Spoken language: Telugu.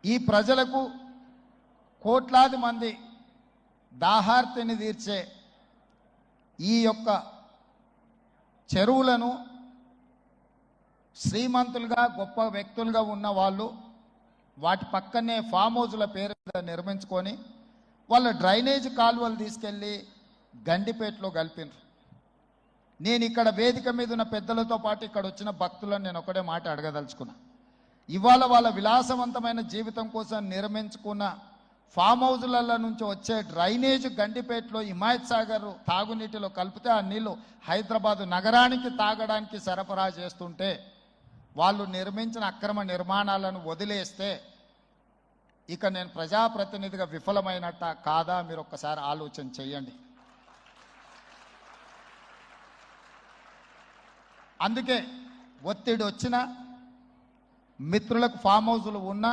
ఈ ప్రజలకు కోట్లాది మంది దాహార్తిని తీర్చే ఈ యొక్క చెరువులను శ్రీమంతులుగా గొప్ప వ్యక్తులుగా ఉన్న వాళ్ళు వాటి పక్కనే ఫామ్ హౌస్ల పేరు నిర్మించుకొని వాళ్ళ డ్రైనేజ్ కాలువలు తీసుకెళ్ళి గండిపేటలో కలిపినారు. నేను ఇక్కడ వేదిక మీద ఉన్న పెద్దలతో పాటు ఇక్కడ వచ్చిన భక్తులను నేను ఒకటే మాట అడగదలుచుకున్నా. ఇవాళ వాళ్ళ విలాసవంతమైన జీవితం కోసం నిర్మించుకున్న ఫామ్ హౌజుల నుంచి వచ్చే డ్రైనేజ్ గండిపేటలో హిమాయత్ సాగర్ తాగునీటిలో కలిపితే ఆ నీళ్లు హైదరాబాదు నగరానికి తాగడానికి సరఫరా చేస్తుంటే వాళ్ళు నిర్మించిన అక్రమ నిర్మాణాలను వదిలేస్తే ఇక నేను ప్రజాప్రతినిధిగా విఫలమైనట్ట కాదా మీరు ఒక్కసారి ఆలోచన చేయండి. అందుకే ఒత్తిడి వచ్చినా మిత్రులకు ఫామ్ హౌజులు ఉన్నా